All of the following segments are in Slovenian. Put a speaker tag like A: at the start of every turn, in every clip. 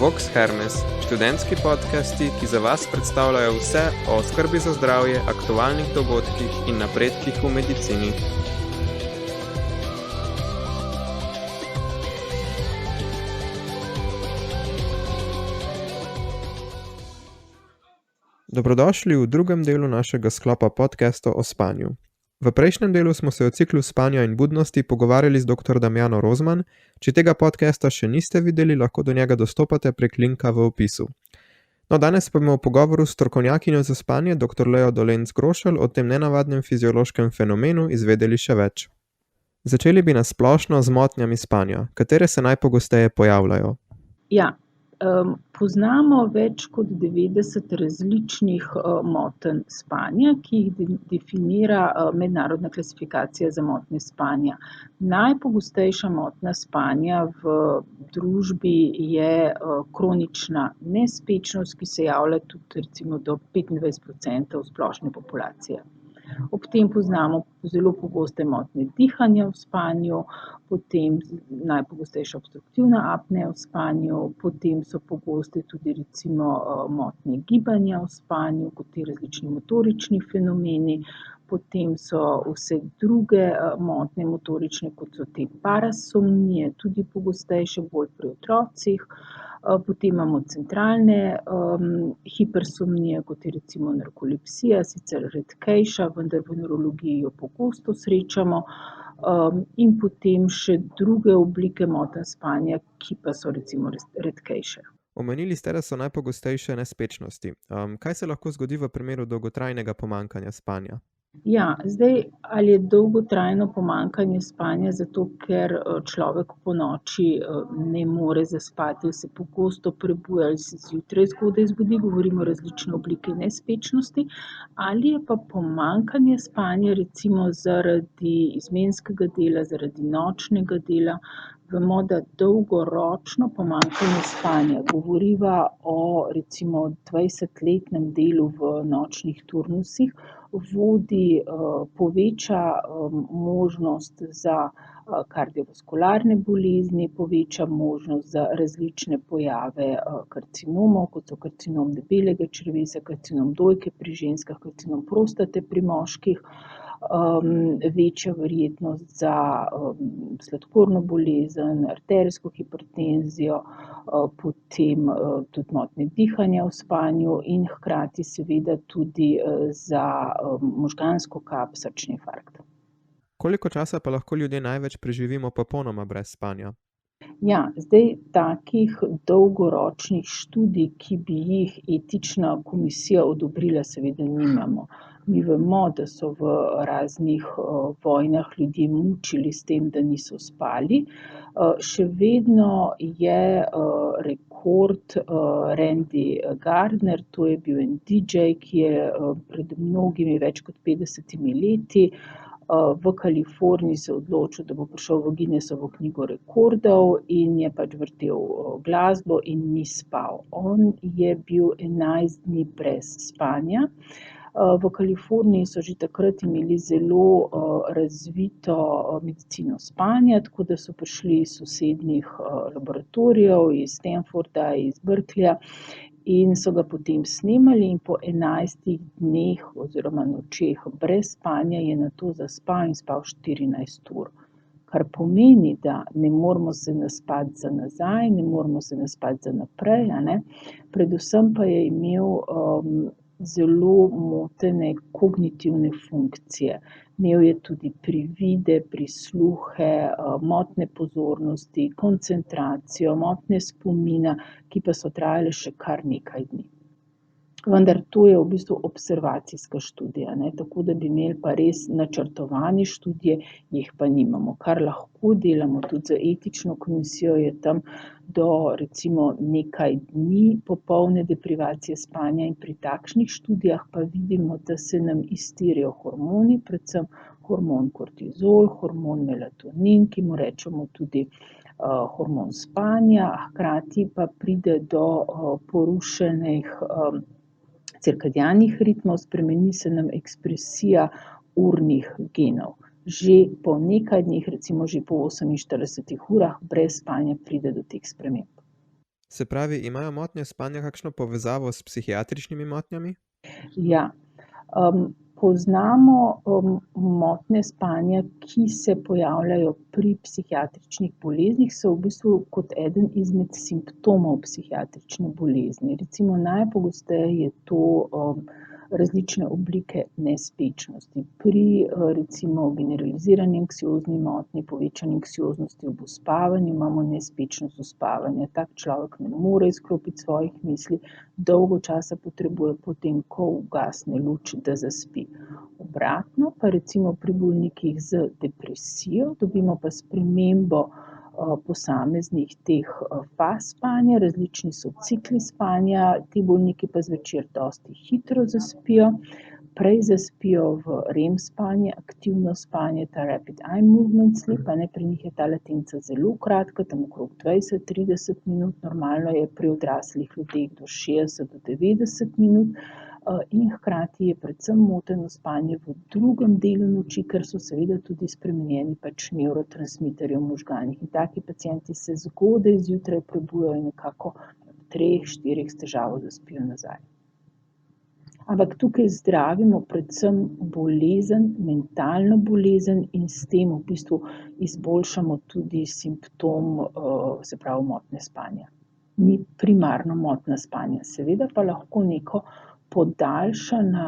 A: Vox Hermes, študentski podcasti, ki za vas predstavljajo vse o skrbi za zdravje, aktualnih dogodkih in napredkih v medicini. Dobrodošli v drugem delu našega sklopa podcastov o spanju. V prejšnjem delu smo se o ciklu spanja in budnosti pogovarjali z dr. Damjano Rozman. Če tega podcasta še niste videli, lahko do njega dostopate prek linka v opisu. No, danes pa bomo v pogovoru s strokovnjakinjo za spanje, dr. Leo Dolenc-Grošelj, o tem nenavadnem fiziološkem fenomenu izvedeli še več. Začeli bi na splošno z motnjami spanja. Katere se najpogosteje pojavljajo?
B: Ja, poznamo več kot 90 različnih motenj spanja, ki jih definira mednarodna klasifikacija za motnje spanja. Najpogostejša motnja spanja v družbi je kronična nespečnost, ki se javlja tudi recimo do 25% splošne populacije. Ob tem poznamo zelo pogoste motnje dihanja v spanju, potem najpogostejša obstruktivna apnea v spanju, potem so pogoste tudi recimo motnje gibanja v spanju, kot ti različni motorični fenomeni, potem so vse druge motnje motorične, kot so te parasomnije, tudi pogostejše, bolj pri otrocih. Potem imamo centralne hipersomnije, kot je recimo narkolepsija, sicer redkejša, vendar v nevrologiji jo pogosto srečamo, in potem še druge oblike motenj spanja, ki pa so recimo redkejše.
A: Omenili ste, da so najpogostejše nespečnosti. Kaj se lahko zgodi v primeru dolgotrajnega pomanjkanja spanja?
B: Ja, zdaj, ali je dolgotrajno pomanjkanje spanja zato, ker človek ponoči ne more zaspati, se pogosto prebuja ali se zjutraj zgodaj zbudi, govorimo o različne oblike nespečnosti, ali je pa pomanjkanje spanja recimo zaradi izmenskega dela, zaradi nočnega dela. Vemo, da dolgoročno pomanjkanje spanja, govoriva o recimo 20-letnem delu v nočnih turnusih, poveča možnost za kardiovaskularne bolezni, poveča možnost za različne pojave karcinomov, kot so karcinom debelega črevesa, karcinom dojke pri ženskah, karcinom prostate pri moških, večja verjetnost za sladkorno bolezen, arterijsko hipertenzijo, potem tudi motnje dihanja v spanju in hkrati seveda tudi za možgansko kap, srčni infarkt.
A: Koliko časa pa lahko ljudje največ preživimo popolnoma brez spanja?
B: Ja, zdaj takih dolgoročnih študij, ki bi jih etična komisija odobrila, seveda nimamo. Mi vemo, da so v raznih vojnah ljudje mučili s tem, da niso spali. Še vedno je rekord Randy Gardner, to je bil en DJ, ki je pred mnogimi več kot 50 leti v Kaliforniji se odločil, da bo prišel v Guinnessovo knjigo rekordov in je pač vrtel glasbo in ni spal. On je bil 11 dni brez spanja. V Kaliforniji so že takrat imeli zelo razvito medicino spanja, tako da so prišli iz sosednjih laboratorijev, iz Stanforda, iz Berkeleyja, in so ga potem snemali in po 11 dneh oziroma nočeh brez spanja je nato zaspal in spal 14 ur. Kar pomeni, da ne moramo se naspati za nazaj, ne moramo se naspati za naprej, predvsem pa je imel zelo motene kognitivne funkcije. Imel je tudi privide, prisluhe, motnje pozornosti, koncentracijo, motnje spomina, ki pa so trajale še kar nekaj dni. Vendar to je v bistvu observacijska študija, tako da bi imeli pa res načrtovane študije, jih pa nimamo. Kar lahko delamo tudi z etično komisijo, je tam do recimo nekaj dni popolne deprivacije spanja in pri takšnih študijah pa vidimo, da se nam iztirijo hormoni, predvsem hormon kortizol, hormon melatonin, ki mu rečemo tudi hormon spanja, hkrati pa pride do porušenih cirkadianih ritmov, spremeni se nam ekspresija urnih genov. Že po nekaj dneh, recimo že po 48 urah brez spanja pride do teh sprememb.
A: Se pravi, imajo motnje spanja kakšno povezavo s psihiatričnimi motnjami?
B: Ja, poznamo, motnje spanja, ki se pojavljajo pri psihiatričnih boleznih, so v bistvu kot eden izmed simptomov psihiatrične bolezni. Recimo najpogosteje je to, različne oblike nespečnosti. Pri, recimo generalizirani anksiozni motnji, povečani anksioznosti ob uspavanju imamo nespečnost uspavanja. Tak človek ne more izklopiti svojih misli, dolgo časa potrebuje potem, ko ugasne luč, da zaspi. Obratno pa recimo pri bolnikih z depresijo dobimo pa spremembo, posameznih teh, faz spanja, različni so cikli spanja, ti bolniki pa zvečer dosti hitro zaspijo, prej zaspijo v REM spanje, aktivno spanje, ta rapid eye movement sleep, pri njih je ta latenca zelo kratka, tam okrog 20-30 minut, normalno je pri odraslih ljudeh do 60 do 90 minut, in hkrati je predvsem moteno spanje v drugem delu noči, ker so seveda tudi spremenjeni nevrotransmiterji v možganih. In taki pacienti se zgodaj zjutraj prebujajo in nekako ob 3-4 s težavo zaspijo nazaj. Ampak tukaj zdravimo predvsem bolezen, mentalno bolezen in s tem v bistvu izboljšamo tudi simptom, se pravi motnje spanja. Ni primarno motnja spanja, seveda pa lahko neko podaljšana,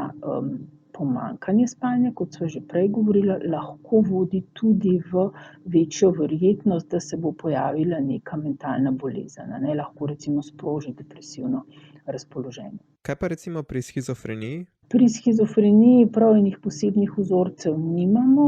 B: pomanjkanje spanja, kot sva že prej govorila, lahko vodi tudi v večjo verjetnost, da se bo pojavila neka mentalna bolezen, lahko recimo sproži depresivno razpoloženje.
A: Kaj pa recimo pri shizofreniji?
B: Pri shizofreniji prav enih posebnih vzorcev nimamo,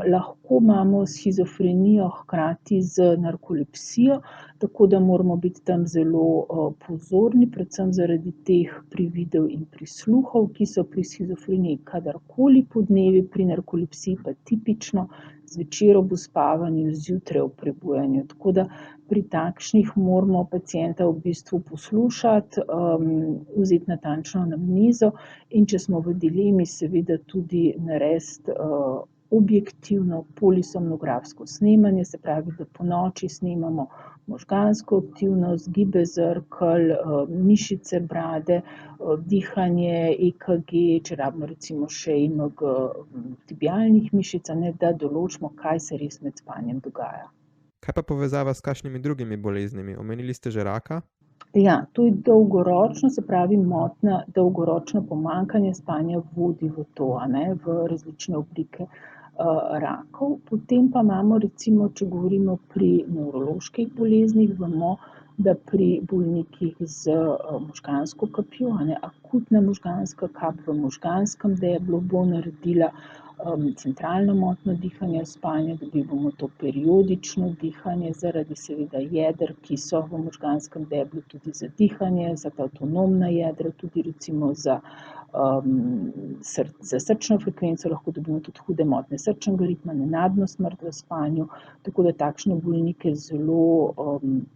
B: lahko imamo shizofrenijo hkrati z narkolepsijo, tako da moramo biti tam zelo, pozorni, predvsem zaradi teh prividov in prisluhov, ki so pri shizofreniji kadarkoli podnevi, pri narkolepsiji pa tipično zvečer ob uspavanju, zjutraj ob prebujanju. Tako da pri takšnih moramo pacienta v bistvu poslušati, vzeti natančno anamnezo in če smo v dilemi, seveda tudi narediti, objektivno polisomnografsko snemanje, se pravi, da ponoči snemamo možgansko aktivnost, gibe zrkel, mišice brade, dihanje, EKG, če rabimo recimo še EMG tibialnih mišic, da določimo, kaj se res med spanjem dogaja.
A: Kaj pa povezava s kakšnimi drugimi boleznimi? Omenili ste že raka?
B: Ja, to je dolgoročno, se pravi motnja, dolgoročno pomanjkanje spanja vodi v to, v različne oblike, rakov. Potem pa imamo recimo, če govorimo pri nevroloških boleznih, vemo, da pri bolnikih z, možgansko kapjo, akutna možganska kap v možganskem deblu bo naredila, centralno motnjo dihanja, spanja, dobili bomo to periodično dihanje zaradi seveda jeder, ki so v možganskem deblu tudi za dihanje, za avtonomna jedra, tudi recimo za, za srčno frekvenco lahko dobimo tudi hude motnje srčnega ritma, nenadno smrt v spanju, tako da takšne bolnike zelo,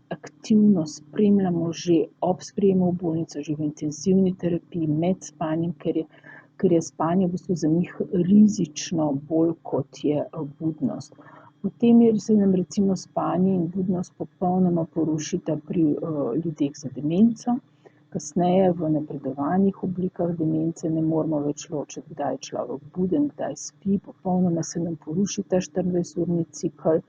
B: aktivno spremljamo že ob sprejemu v bolnico, že v intenzivni terapiji med spanjem, ker je spanje v bistvu za njih rizično bolj, kot je budnost. Potem se nam recimo spanje in budnost popolnoma porušita pri, ljudeh z demenco, kasneje v napredovanih oblikah demence ne moremo več ločiti, kdaj je človek buden, kdaj spi, popolnoma se nam poruši ta 24-urni cikel.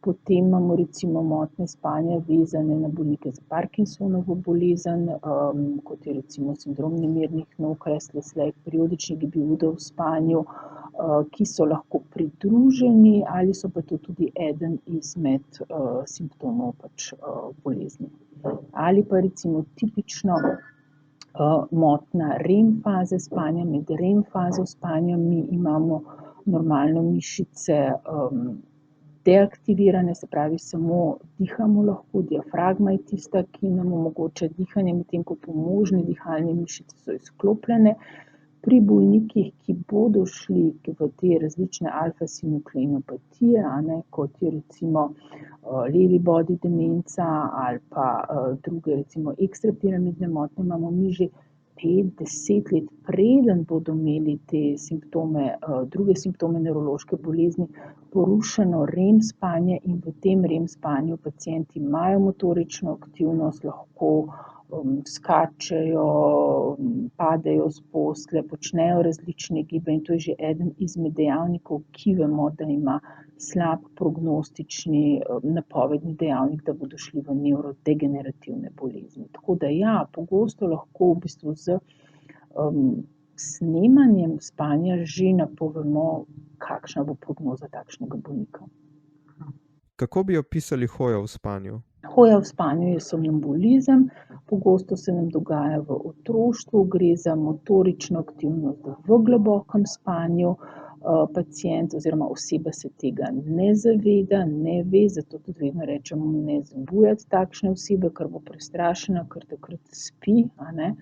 B: Potem imamo recimo motnje spanja vezane na bolnike z Parkinsonovo bolezen, kot je recimo sindrom nemirnih nog, restless leg, periodični gibi udov v spanju, ki so lahko pridruženi ali so pa to tudi eden izmed, simptomov bolezni. Ali pa recimo tipično, motnja REM faze spanja, med REM fazo spanja mi imamo normalno mišice, deaktivirane, se pravi samo dihamo lahko, diafragma je tista, ki nam omogoča dihanje, medtem ko pomožne dihalne mišice so izklopljene. Pri bolnikih, ki bodo šli v te različne alfa-sinukleinopatije, kot je recimo, levi body demenca ali pa, druge recimo ekstrapiramidne motnje, imamo mi že 5-10 let, preden bodo imeli te simptome, druge simptome nevrološke bolezni, porušeno REM spanje in v tem REM spanju pacienti imajo motorično aktivnost, lahko skačejo, padejo s postelje, počnejo različne gibe in to je že eden izmed dejavnikov, ki vemo, da ima slab prognostični napovedni dejavnik, da bodo šli v nevrodegenerativne bolezni. Tako da ja, pogosto lahko v bistvu z snemanjem spanja že napovemo, kakšna bo prognoza takšnega bolnika.
A: Kako bi opisali hojo v spanju?
B: Hoja v spanju je somnambulizem, pogosto se nam dogaja v otroštvu, gre za motorično aktivnost v globokem spanju. Pacient oziroma oseba se tega ne zaveda, ne ve, zato tudi vedno rečemo, ne zbujati takšne osebe, ker bo prestrašena, ker takrat spi, a ne.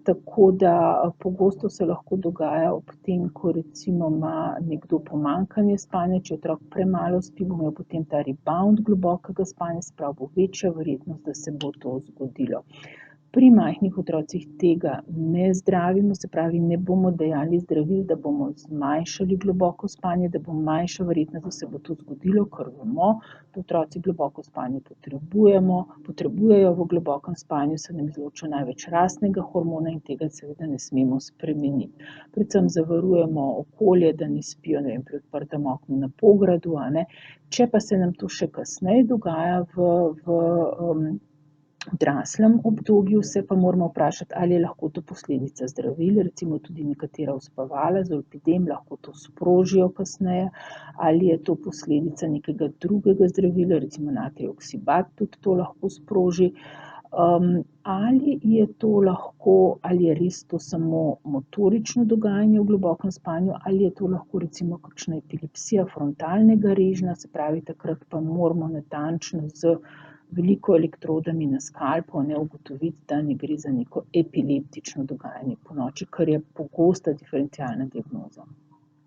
B: Tako da pogosto se lahko dogaja ob tem, ko recimo ima nekdo pomanjkanje spanja, če otrok premalo spi, bo imel potem ta rebound globokega spanja, se pravi, bo večja verjetnost, da se bo to zgodilo. Pri majhnih otrocih tega ne zdravimo, se pravi, ne bomo dajali zdravil, da bomo zmanjšali globoko spanje, da bo manjša verjetnost, da se bo to zgodilo, ker vemo, da otroci globoko spanje potrebujejo, v globokem spanju se nam izloča največ rastnega hormona in tega seveda ne smemo spremeniti. Predvsem zavarujemo okolje, da ne spijo, ne vem, pri odprtem oknu na pogradu, a ne. Če pa se nam to še kasneje dogaja v odraslem obdobju, se pa moramo vprašati, ali je lahko to posledica zdravil, recimo tudi nekatera uspavala, zolpidem lahko to sprožijo kasneje, ali je to posledica nekega drugega zdravila, recimo natrijev oksibat tudi to lahko sproži, ali je to lahko, ali je res to samo motorično dogajanje v globokem spanju, ali je to lahko recimo kakšna epilepsija frontalnega režnja, se pravi, takrat pa moramo natančno z veliko elektrodami na skalpu ugotoviti, da ne gre za neko epileptično dogajanje ponoči, kar je pogosta diferencialna diagnoza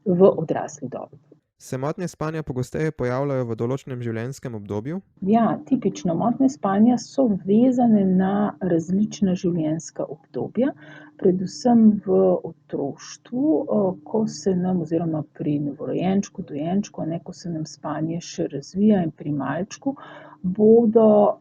B: v odrasli dobi.
A: Se motnje spanja pogosteje pojavljajo v določenem življenjskem obdobju?
B: Ja, tipično motnje spanja so vezane na različna življenjska obdobja, predvsem v otroštvu, ko se nam oziroma pri novorojenčku, dojenčku, ko se nam spanje še razvija in pri malčku, bodo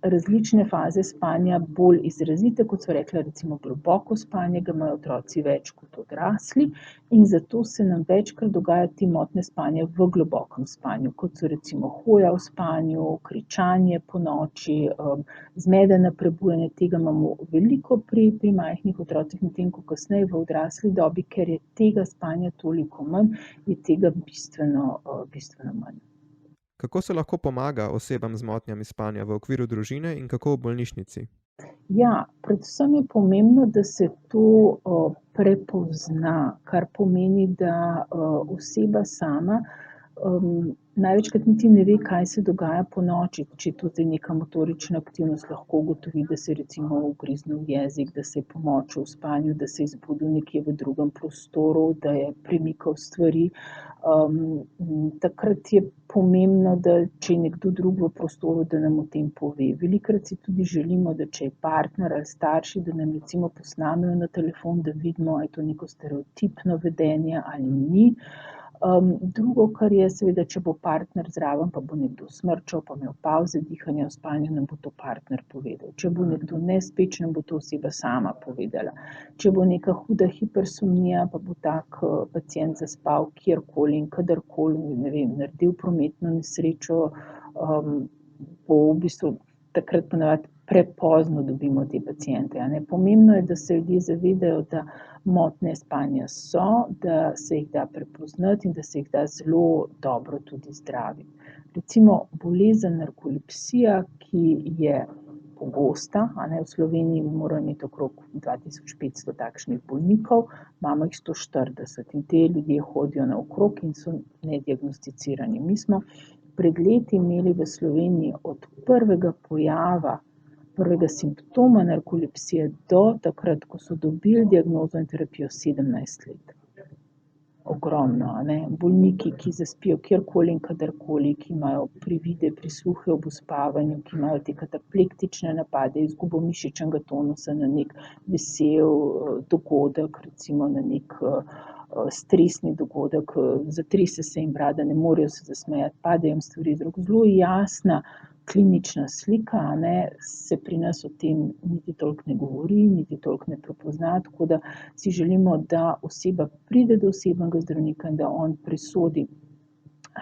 B: različne faze spanja bolj izrazite, kot so rekla, recimo globoko spanje, ga imajo otroci več kot odrasli in zato se nam večkrat dogajajo te motnje spanja v globokem spanju, kot so recimo hoja v spanju, kričanje ponoči, zmedena prebujanja, tega imamo veliko pri majhnih otrocih, medtem ko kasneje v odrasli dobi, ker je tega spanja toliko manj, je tega bistveno manj.
A: Kako se lahko pomaga osebam z motnjami spanja v okviru družine in kako v bolnišnici?
B: Ja, predvsem je pomembno, da se to prepozna, kar pomeni, da oseba sama največkrat niti ne ve, kaj se dogaja ponoči, če je to zdaj neka motorična aktivnost, lahko ugotovi, da se je recimo ugriznil jezik, da se je pomočil v spanju, da se je zbudil nekje v drugem prostoru, da je premikal stvari. Takrat je pomembno, da če je nekdo drug v prostoru, da nam o tem pove. Velikokrat si tudi želimo, da če je partner ali starši, da nam recimo posnamejo na telefon, da vidimo, ali je to neko stereotipno vedenje ali ni. Drugo, kar je seveda, če bo partner zraven, pa bo nekdo smrčal, pa imel pavze dihanja v spanju, nam bo to partner povedal. Če bo nekdo nespeč, nam bo to oseba sama povedala. Če bo neka huda hipersomnija, pa bo tak pacient zaspal kjerkoli in kadarkoli, ne vem, naredil prometno nesrečo, bo v bistvu takrat ponavadi prepozno dobimo te paciente, a ne. Pomembno je, da se ljudje zavedajo, da motnje spanja so, da se jih da prepoznati in da se jih da zelo dobro tudi zdraviti. Recimo bolezen narkolepsija, ki je pogosta, a ne, v Sloveniji morajo imeti okrog 2500 takšnih bolnikov, imamo jih 140 in te ljudje hodijo naokrog in so nediagnosticirani. Mi smo pred leti imeli v Sloveniji od prvega simptoma narkolepsije do takrat, ko so dobili diagnozo in terapijo 17 let. ogromno, a ne. Bolniki, ki zaspijo kjerkoli in kadarkoli, ki imajo privide, prisluhe ob uspavanju, ki imajo te kataplektične napade, izgubo mišičnega tonusa na neki vesel dogodek, recimo na neki stresni dogodek, zatrese se jim brada, ne morejo se zasmejati, padejo jim stvari iz rok. Zelo jasna klinična slika, a ne, se pri nas o tem niti toliko ne govori, niti toliko ne prepozna, tako da si želimo, da oseba pride do osebnega zdravnika in da on presodi,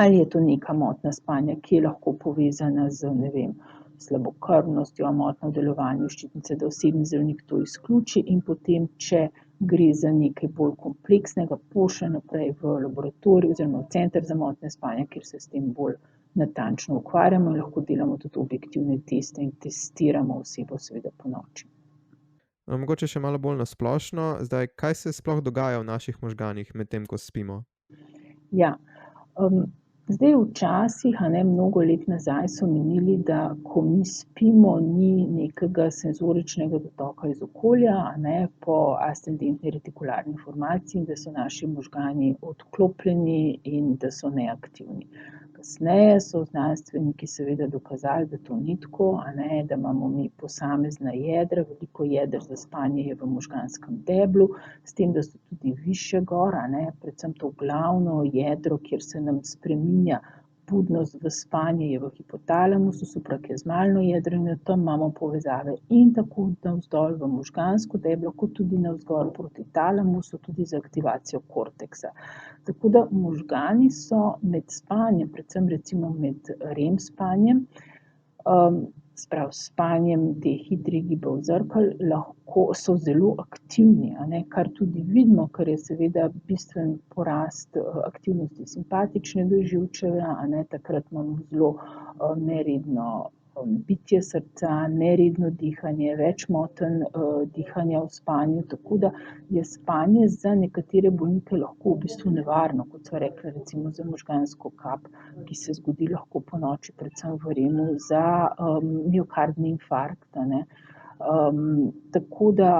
B: ali je to neka motnja spanja, ki je lahko povezana z, ne vem, slabokrvnostjo, motnjo v delovanju ščitnice, da osebni zdravnik to izključi in potem, če gre za nekaj bolj kompleksnega, pošlje naprej v laboratorij oziroma v center za motnje spanja, kjer se s tem bolj natančno ukvarjamo in lahko delamo tudi objektivne teste in testiramo osebo seveda ponoči.
A: Mogoče še malo bolj na splošno, zdaj, kaj se sploh dogaja v naših možganih medtem, ko spimo?
B: Ja, zdaj včasih, a ne, mnogo let nazaj so menili, da ko mi spimo, ni nekega senzoričnega dotoka iz okolja, a ne, po ascendentni retikularni formaciji, da so naši možgani odklopljeni in da so neaktivni. Kasneje so znanstveniki seveda dokazali, da to ni tako, a ne, da imamo mi posamezna jedra, veliko jeder za spanje je v možganskem deblu, s tem, da so tudi višje gor, a ne, predvsem to glavno jedro, kjer se nam spreminja budnost v spanje, je v hipotalamusu, suprakiasmalno jedro in tam imamo povezave in tako navzdol v možgansko deblo, kot tudi navzgor proti talamusu, tudi za aktivacijo korteksa. Tako da možgani so med spanjem, predvsem recimo med REM spanjem, sprav spanjem teh hitrih gibov zrkal, lahko so zelo aktivni, a ne, kar tudi vidimo, ker je seveda bistven porast aktivnosti simpatičnega živčevja, a ne, takrat imamo zelo neredno bitje srca, neredno dihanje, več motenj dihanja v spanju, tako da je spanje za nekatere bolnike lahko v bistvu nevarno, kot sva rekla, recimo za možgansko kap, ki se zgodi lahko ponoči, predvsem v REM-u, za miokardni infarkt, a ne. Tako da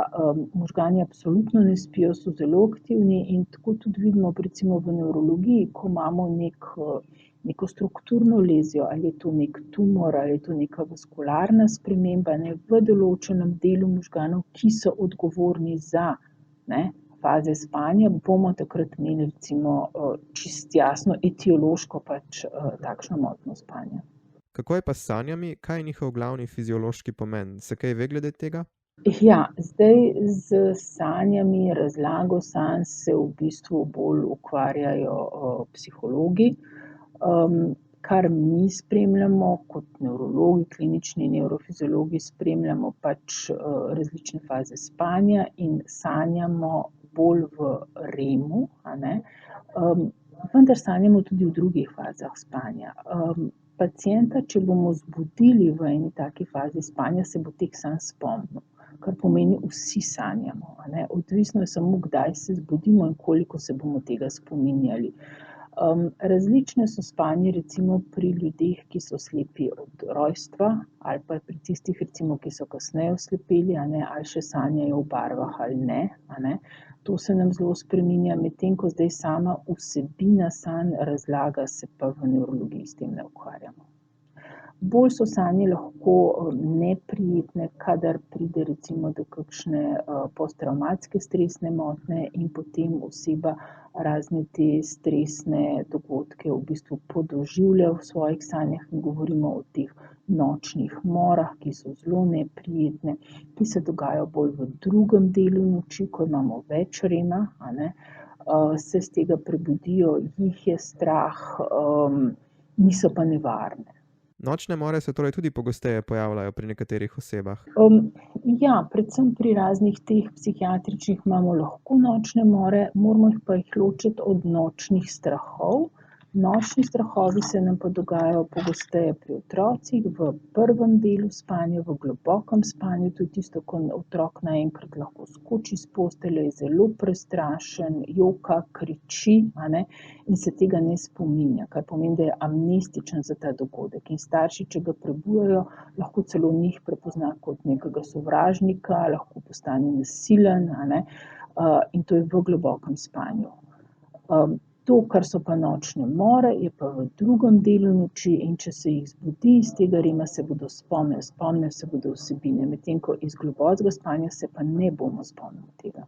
B: možgani absolutno ne spijo, so zelo aktivni in tako tudi vidimo recimo v nevrologiji, ko imamo neko strukturno lezijo, ali je to nek tumor, ali je to neka vaskularna sprememba, ne, v določenem delu možganov, ki so odgovorni za, ne, faze spanja, bomo takrat imeli recimo čisto jasno etiološko pač takšno motnjo spanja.
A: Kako je pa s sanjami? Kaj je njihov glavni fiziološki pomen? Se kaj ve glede tega?
B: Ja, zdaj z sanjami, razlago sanj se v bistvu bolj ukvarjajo psihologi. Kar mi spremljamo kot nevrologi, klinični nevrofiziologi, spremljamo pač različne faze spanja in sanjamo bolj v REM-u, a ne, vendar sanjamo tudi v drugih fazah spanja. Pacienta, če bomo zbudili v eni taki fazi spanja, se bo teh sanj spomnil, kar pomeni, vsi sanjamo, a ne, odvisno je samo, kdaj se zbudimo in koliko se bomo tega spominjali. Različne so spanje recimo pri ljudeh, ki so slepi od rojstva, ali pa pri tistih recimo, ki so kasneje oslepeli, a ne, ali še sanjajo v barvah ali ne, a ne. To se nam zelo spreminja, medtem ko zdaj sama vsebina sanj, razlaga se pa v nevrologiji s tem ne ukvarjamo. Bolj so sanje lahko neprijetne, kadar pride recimo do kakšne posttravmatske stresne motnje in potem oseba razne te stresne dogodke v bistvu podoživlja v svojih sanjah in govorimo o teh nočnih morah, ki so zelo neprijetne, ki se dogajajo bolj v drugem delu noči, ko imamo več REM-a, a ne, se s tega prebudijo, jih je strah, niso pa nevarne.
A: Nočne more se torej tudi pogosteje pojavljajo pri nekaterih osebah?
B: Ja, predvsem pri raznih teh psihiatričnih imamo lahko nočne more, moramo pa jih ločiti od nočnih strahov. Nočni strahovi se nam pa dogajajo pogosteje pri otrocih v prvem delu spanja, v globokem spanju, to je tisto, ko otrok naenkrat lahko skoči s postelje, je zelo prestrašen, joka, kriči, a ne, in se tega ne spominja, kar pomeni, da je amnestičen za ta dogodek. In starši, če ga prebujajo, lahko celo njih prepozna kot nekega sovražnika, lahko postane nasilen, a ne, in to je v globokem spanju. To, kar so pa nočne more, je pa v drugem delu noči in če se jih zbudi iz tega rima, se bodo spomnili se bodo vsebine, medtem ko iz globokega spanja se pa ne bomo spomnili tega.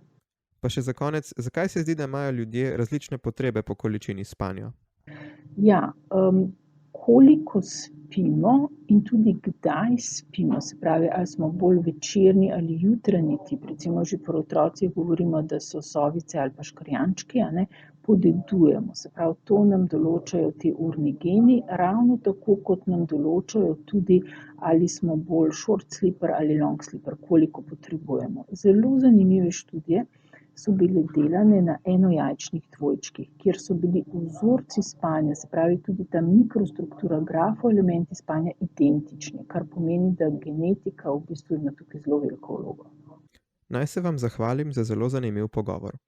A: Pa še za konec, zakaj se zdi, da imajo ljudje različne potrebe po količini spanja?
B: Ja, koliko spimo in tudi kdaj spimo, se pravi, ali smo bolj večerni ali jutranji tip, recimo že pri otrocih govorimo, da so sovice ali pa škrjančki, podedujemo, se pravi, to nam določajo ti urni geni, ravno tako kot nam določajo tudi, ali smo bolj short sleeper ali long sleeper, koliko potrebujemo. Zelo zanimive študije so bile delane na enojajčnih dvojčkih, kjer so bili vzorci spanja, se pravi tudi ta mikrostruktura, grafoelementi spanja identični, kar pomeni, da genetika v bistvu ima tukaj zelo veliko vlogo.
A: Naj se vam zahvalim za zelo zanimiv pogovor.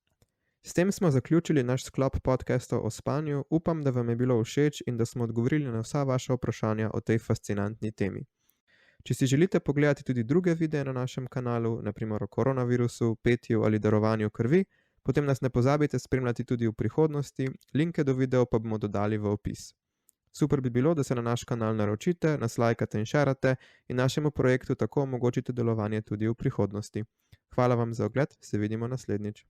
A: S tem smo zaključili naš sklop podcastov o spanju, upam, da vam je bilo všeč in da smo odgovorili na vsa vaša vprašanja o tej fascinantni temi. Če si želite pogledati tudi druge videe na našem kanalu, naprimer o koronavirusu, petju ali darovanju krvi, potem nas ne pozabite spremljati tudi v prihodnosti, linke do videov pa bomo dodali v opis. Super bi bilo, da se na naš kanal naročite, nas lajkate in šerate in našemu projektu tako omogočite delovanje tudi v prihodnosti. Hvala vam za ogled, se vidimo naslednjič.